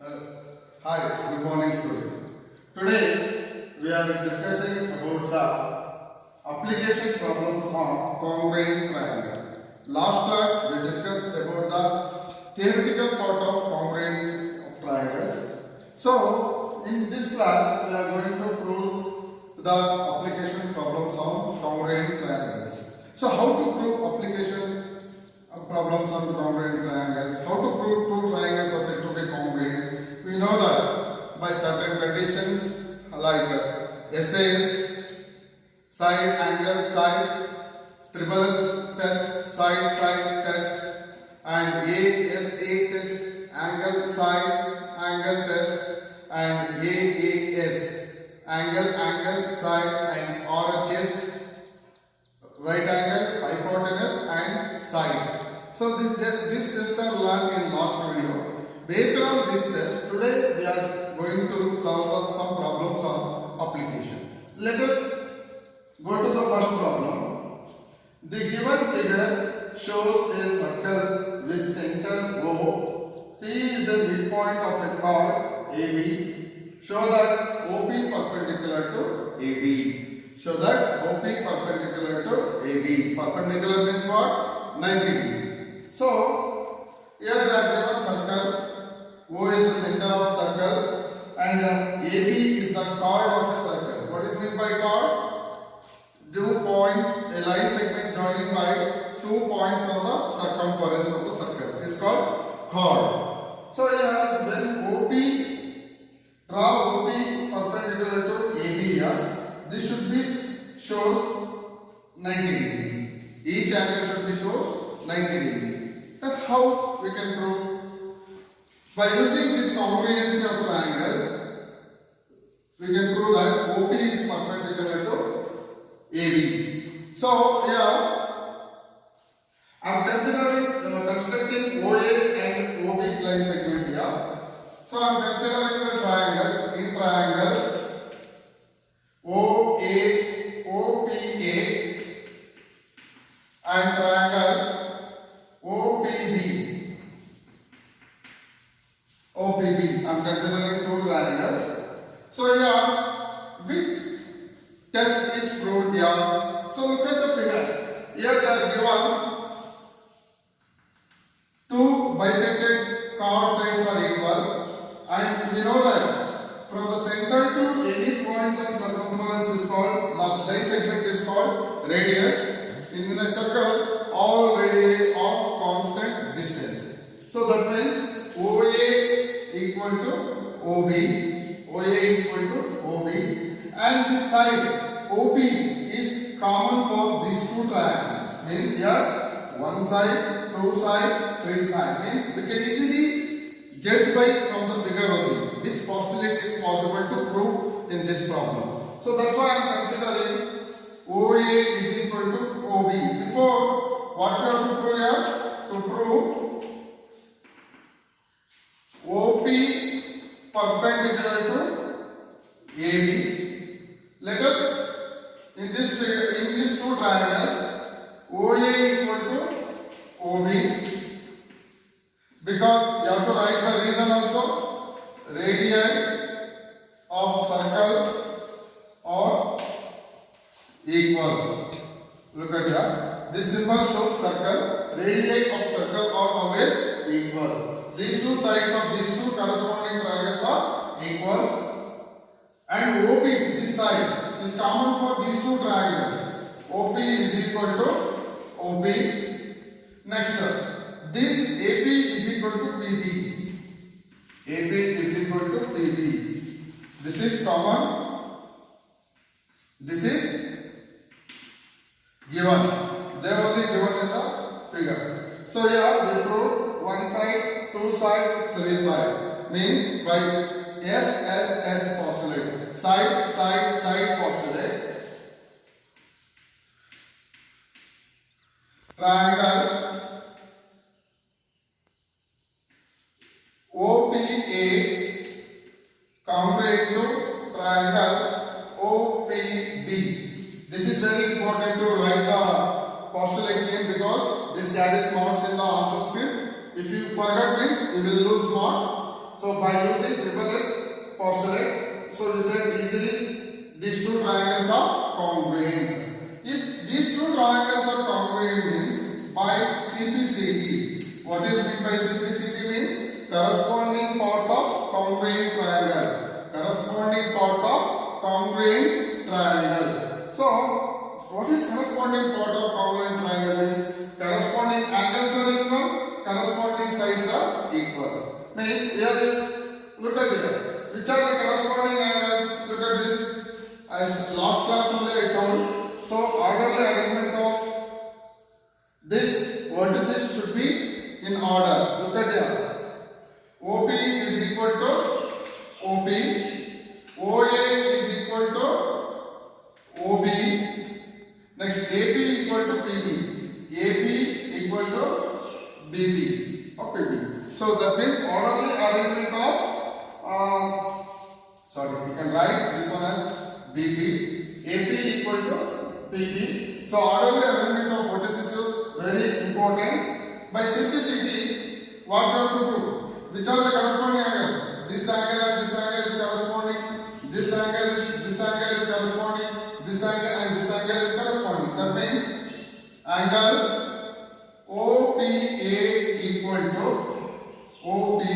Uh, Hi, good morning students. Today we are discussing about the application problems on congruent triangle. Last class we discussed about the theoretical part of congruence of triangles. So in this class we are going to prove the application problems on congruent triangles. So how to prove application problems on congruent triangles? How to prove two triangles are said to be congruent? We know that by certain conditions like SAS, side, angle, side, triple S test, side test, and ASA test, angle, side, angle test, and AAS, angle, side, and RHS, right angle, hypotenuse, and side. So this tests are learned in last video. Based on this test, today we are going to solve some problems on application. Let us go to the first problem. The given figure shows a circle with center O. P is a midpoint of a chord AB. Show that OP perpendicular to AB. Show that OP perpendicular to AB. Perpendicular means what? 90 degree. So here they are given circle. O is the center of circle and AB is the chord of a circle. What is meant by chord? Two point, a line segment joining by 2 points on the circumference of the circle is called chord. So here when OP, draw OP perpendicular to AB here, this should be shows 90 degree. Each angle should be shows 90 degree. That's how we can prove. By using this congruency of triangle, we can prove that OP is perpendicular to AB. So here I am considering constructing OA and OB line segment here. So I am considering the triangle. In triangle OA, OPA and triangle OPB. OPB. I am considering two triangles. So here, which test is proved here? So look at the figure. Here they are given two bisected chord sides are equal, and we know that from the center to any point on circumference is called, the line segment is called radius. In a circle, all radii are constant distance. So that means OA equal to OB, OA equal to OB, and this side OP is common for these two triangles. Means here one side, two side, three side. Means we can easily judge by from the figure only which postulate is possible to prove in this problem. So that's why I am considering OA is equal to OB. Before, what we have to prove here? To prove OP perpendicular to AB. Let us in this two triangles OA equal to OB, because you have to write the reason also. Radii of circle are equal. Look at here. This symbol shows circle. Radii of circle are always equal. These two sides of these two corresponding triangles are equal, and OP, this side, is common for these two triangles. OP is equal to OP. Next, this AP is equal to PB. AP is equal to PB. This is common. This is given. They are only given in the figure. So here we prove one side, two side, three side. Means by SSS postulate, side postulate, triangle OPA congruent to triangle OPB. This is very important to write the postulate name because this carries marks in the answer script. If you forget means you will lose marks. So by using triple S postulate, so we said easily these two triangles are congruent. If these two triangles are congruent means by CPCT. What is meant by CPCT means corresponding parts of congruent triangle. Corresponding parts of congruent triangle. So what is corresponding part of congruent triangle means corresponding angles are equal, corresponding sides are equal. Means here, look at here. Which are the corresponding angles? Look at this. As last class only I told. So orderly arrangement of this vertices should be in order. Look at here. OP is equal to OP. OA is equal to OB. Next AP equal to PB. AP equal to BB or PB. So that means orderly arrangement of you can write this one as BB. AP equal to PB. So orderly arrangement of vertices is very important. By simplicity, what we have to prove? Which are the corresponding angles? This angle and this angle is corresponding. This angle is corresponding. This angle and this angle is corresponding. That means angle OPA equal to OPB.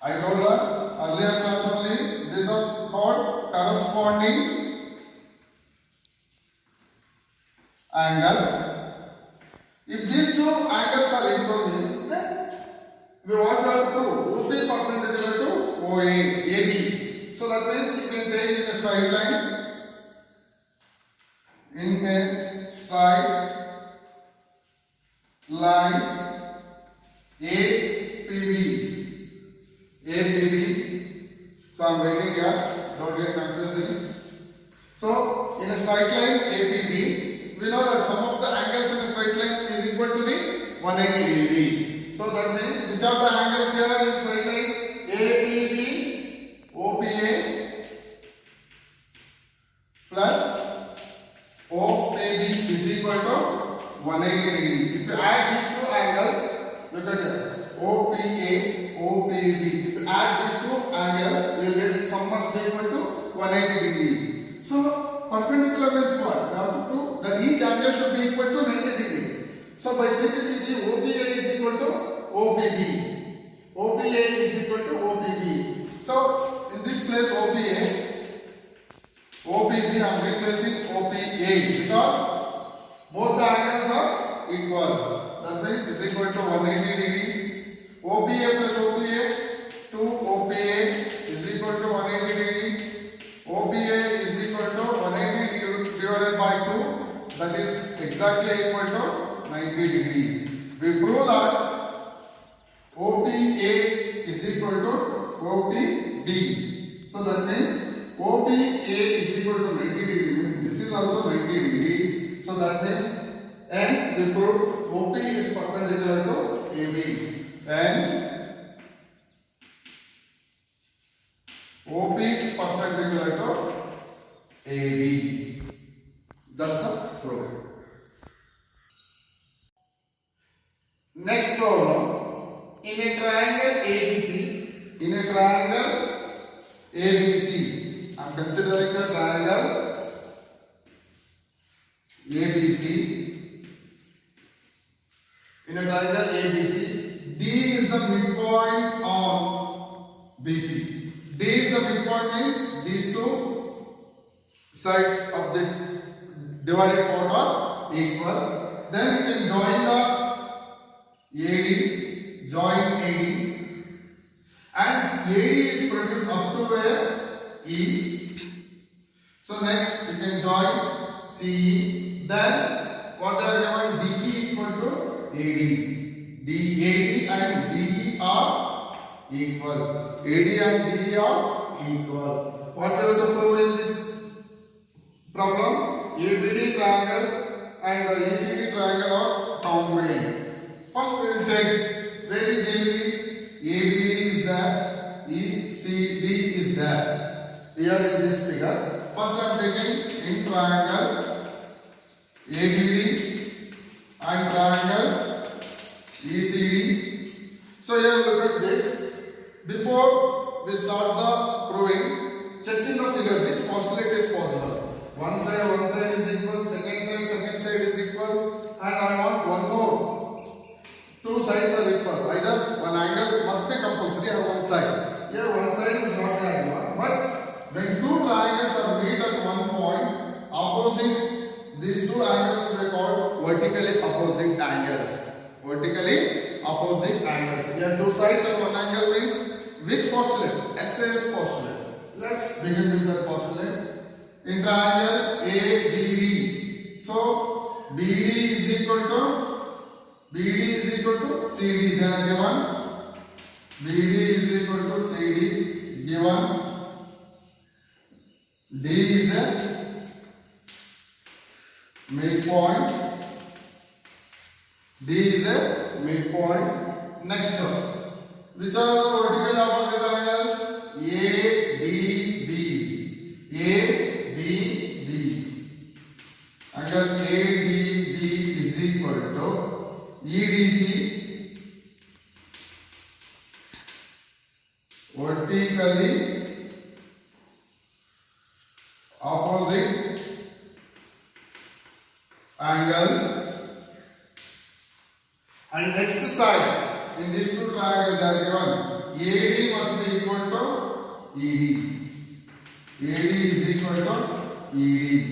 I told her earlier class only, these are called corresponding angle. If these two angles are equal means then we want to prove OP perpendicular to OA, AB. So that means you can take in a straight line. In a straight line APB. So I am writing here, don't get confusing. So in a straight line APB, we know that sum of the angles in a straight line is equal to the 180 degree. So that means which are the angles here in straight line? APB, OPA plus OPB is equal to 180 degree. If you add these two angles, look at here, OPA, OPB. If you add these two angles, you will get sum must be equal to 180 degree. So perpendicular means what? We have to prove that each angle should be equal to 90 degree. So by simplicity, OPA is equal to OPB. OPA is equal to OPB. So in this place OPA, OPB I am replacing OPA because both the angles are equal. That means is equal to 180 degree. OPA plus OPA to OPA is equal to 180 degree. OPA is equal to 180 divided by 2, that is exactly equal to 90 degree. We prove that OPA is equal to OPB. So that means OPA is equal to 90 degree means this is also 90 degree. So that means hence we prove OP is perpendicular to AB. Hence OP perpendicular to AB. That's the problem. Next problem. In a triangle ABC, I am considering a triangle ABC. In a triangle ABC, D is the midpoint on BC. D is the midpoint means these two sides of the divided part are equal. Then you can join the AD, and AD is produced up to where? E. So next you can join CE. Then what they are given? DE equal to AD. DAD and DE are equal. AD and DE are equal. What we have to prove in this problem? ABD triangle and ECD triangle are congruent. First we will take, where is ABD? ABD is there, ECD is there. Here in this figure. First I am taking in triangle ABD and triangle ECD. So here look at this. Before we start the proving, check in the figure which postulate is possible. One side is equal, second side is equal, and I want one more. Two sides are equal. Either one angle must be compulsory or one side. Here one side is not there given, but when two triangles are meet at one point, opposite these two angles we call vertically opposite angles. Vertically opposite angles. Here two sides and one angle means which postulate? SAS postulate. Let's begin with that postulate. In triangle ABD. So BD is equal to CD. They are given. BD is equal to CD given. D is a midpoint. D is a midpoint. Next one. Which are the vertical opposite angles? ADB. ADB. Angle ADB is equal to EDC. Vertically opposite angles. And next side. In these two triangles they are given. AD must be equal to ED. AD is equal to ED.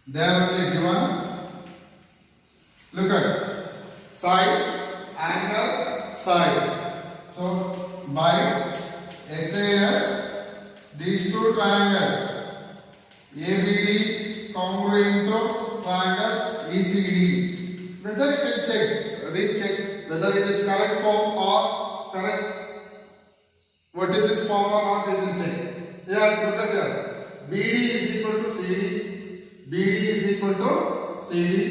They are only given. Look at side, angle, side. So by SAS, these two triangles ABD congruent to triangle ECD. Whether you can check, recheck whether it is correct form or correct vertices form or not, you can check. Here, look at here. BD is equal to CD. BD is equal to CD.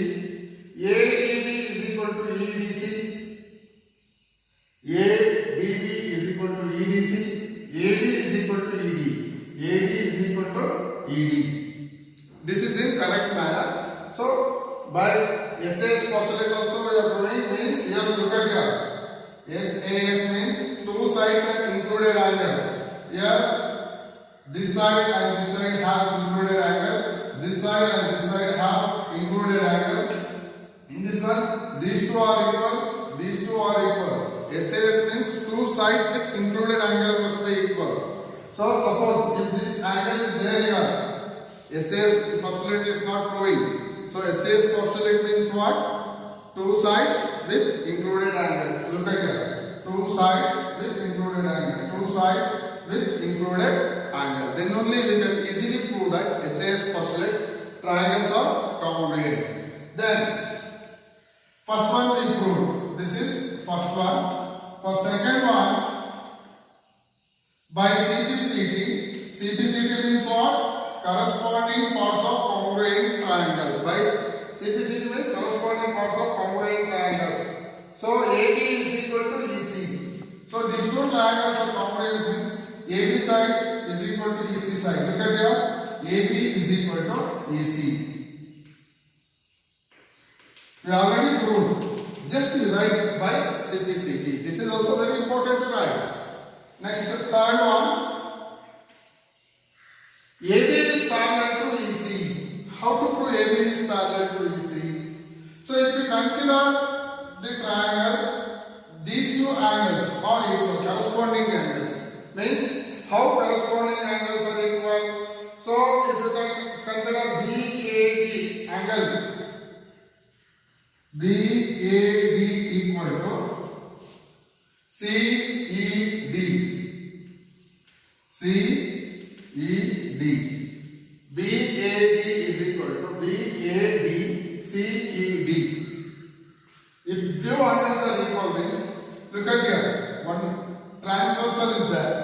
ADB is equal to EDC. ADB is equal to EDC. AD is equal to ED. AD is equal to ED. This is in correct manner. So, by SAS postulate also we are proving means here look at here. SAS means two sides have included angle. Here this side and this side have included angle. This side and this side have included angle. In this one, these two are equal. These two are equal. SAS means two sides with included angle must be equal. So suppose if this angle is there here, SAS postulate is not proving. So SAS postulate means what? Two sides with included angle. Look at here. Two sides with included angle. Two sides with included angle. Then only we can easily prove that SAS postulate triangles are congruent. Then first one we proved. This is first one. For second one, by CPCT. CPCT means what? Corresponding parts of congruent triangle. By CPCT means corresponding parts of congruent triangle. So AB is equal to EC. So these two triangles are congruent means AB side is equal to EC side. Look at here. AB is equal to EC. We already proved. Just write by CPCT. This is also very important to write. Next, third one. AB is parallel to EC. How to prove AB is parallel to EC? So if you consider the triangle, these two angles are equal, corresponding angles. Means how corresponding angles are equal? So if you can consider BAD angle, BAD equal to CED. CED. BAD is equal to BAD CED. If two angles are equal means, look at here, one transversal is there.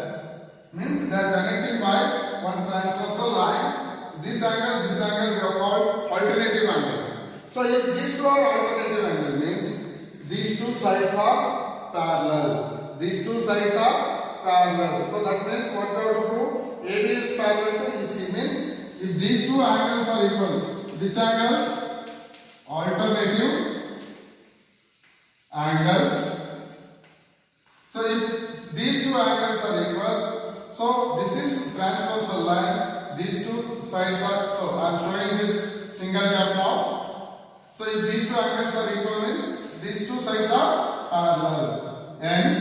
Means they are connecting by one transversal line. This angle we have called alternative angle. So if these two are alternative angle means these two sides are parallel. These two sides are parallel. So that means what we have to prove? AB is parallel to EC means if these two angles are equal, which angles? Alternative angles. So if these two angles are equal, so this is transversal line, these two sides are, so I am showing this single gap now. So if these two angles are equal means these two sides are parallel, hence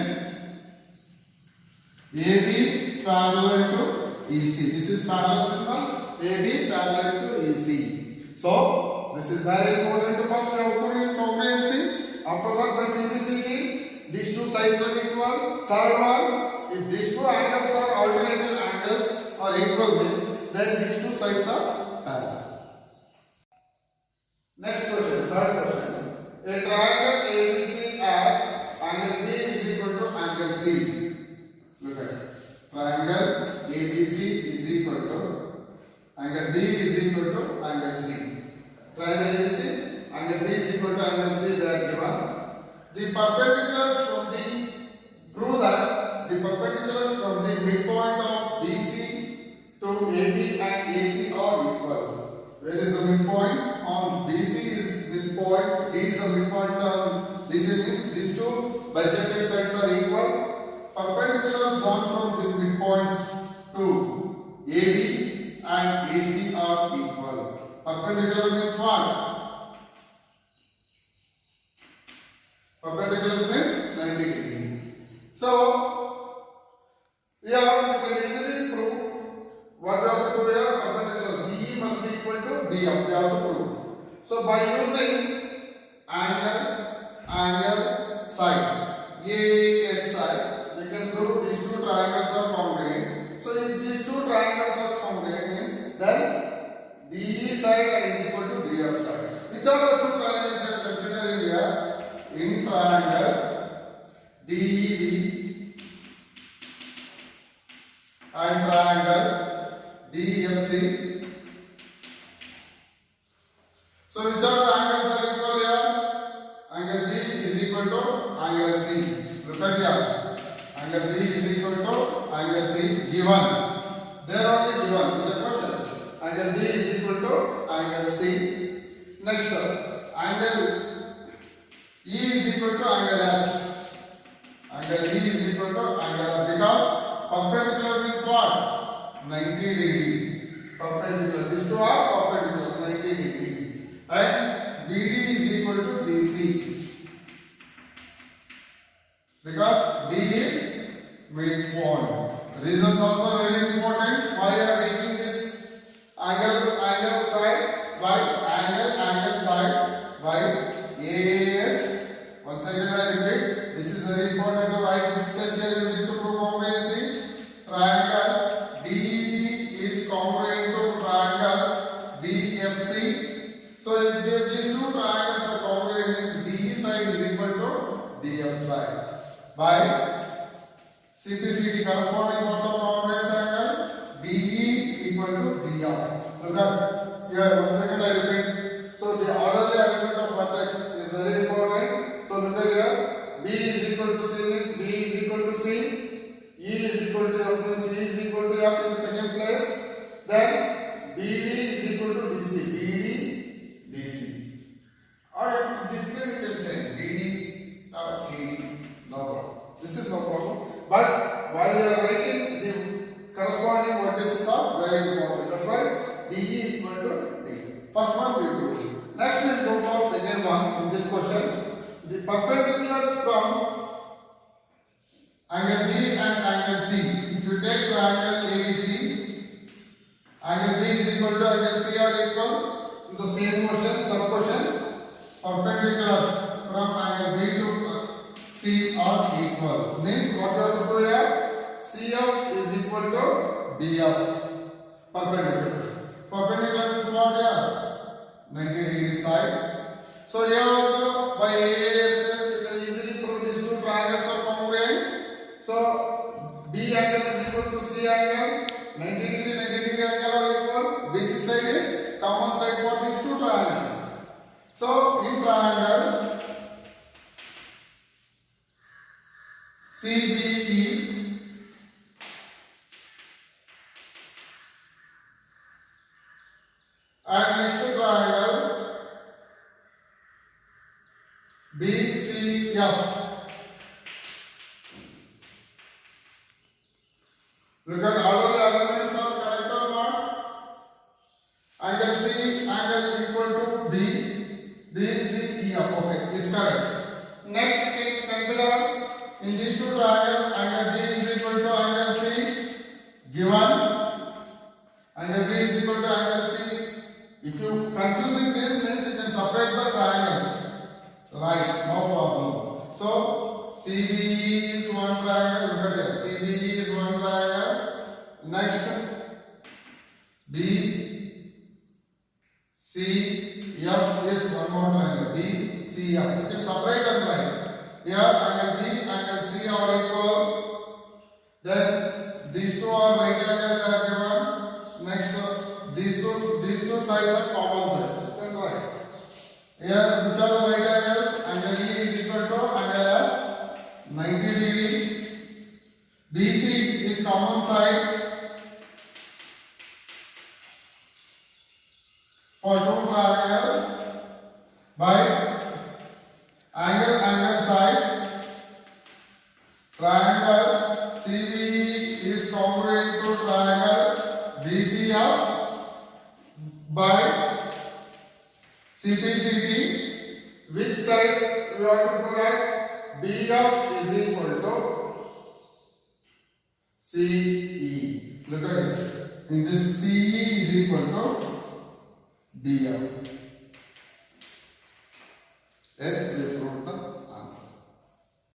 AB parallel to EC. This is parallel symbol, AB parallel to EC. So this is very important to first have congruency. After that by CBCD, these two sides are equal. Third one, if these two angles are alternative angles or equal means, then these two sides are parallel. Next question, third question. A triangle ABC has angle B is equal to angle C. Look at it. Triangle ABC is equal to angle B is equal to angle C. Triangle ABC, angle B is equal to angle C, they are given. The perpendiculars from the, prove that the perpendiculars from the midpoint of BC to AB and AC are equal. Where is the midpoint? On BC is midpoint, D is the midpoint on BC means these two bisected sides are equal. Perpendiculars drawn from these midpoints to AB and AC are equal. Perpendicular means what? Perpendicular means 90 degree. So, here you can easily prove what we have to prove here. Perpendicular DE must be equal to DF. We have to prove. So, by using angle, side, AS side, we can prove these two triangles are congruent. So, if these two triangles are congruent means then DE side is equal to DF side. Which are the two triangles I am considering here? In triangle DEB and triangle DFC. So which are the angles are equal here? Angle B is equal to angle C. Look at here. Angle B is equal to angle C given. They are only given in the question. Angle B is equal to angle C. Next, angle E is equal to angle F. Angle E is equal to angle F because perpendicular means what? 90 degree. Perpendicular. These two are perpendiculars, 90 degree. And BD is equal to DC. Because D is midpoint. Reasons also very important. Why you are taking this angle side? Why angle side? Why AS? Once again I repeat, this is very important to write which test they are using to prove congruency. Triangle DEB is congruent to triangle DFC. So if these two triangles are congruent means DE side is equal to DF side. By CPCD corresponding parts of congruence angle, DE equal to DF. Look at here, once again I repeat. So the orderly arrangement of vertex is very important. So look at here, B is equal to C means B is equal to C, E is equal to F means E is equal to F in the second place. Then BD is equal to DC, BD, DC. Or this way we can change BD or CD, no problem. This is no problem. But while you are writing, the corresponding vertices are very important. That's why DE equal to D. First one we do. Next we will go for second one in this question. The perpendiculars from angle B and angle C. If you take triangle ABC, angle B is equal to angle C are equal. In the same question, sub question, perpendiculars from angle B to C are equal. Means what you have to do here? CF is equal to BF. Perpendiculars. Perpendicular means what here? 90 degree side. So here also by AAS test you can easily prove these two triangles are congruent. So B angle is equal to C angle. 90 degree angle are equal. BC side is common side for these two triangles. So in triangle CBE and next triangle BCF. Look at all of the elements are correct or not? Angle C, angle equal to DCEF. Okay, is correct. Next, we can consider in these two triangles, angle B is equal to angle C given. Angle B is equal to angle C. If you confusing this means you can separate the triangles. Right, no problem. So CB is one triangle. Look at that. CB is one triangle. Next, DCEF is one more triangle. DCF. You can separate and write. Here angle B, angle C are equal. Then these two are right angle they are given. Next, these two sides are common side. You can write. Here which are the right angles? Angle E is equal to angle F 90 degree. DC is common side for two triangles by angle side. Triangle CB is congruent to triangle DCF by CPCT. Which side we have to provide? BF is equal to CE. Look at it. In this CE is equal to BF. Let's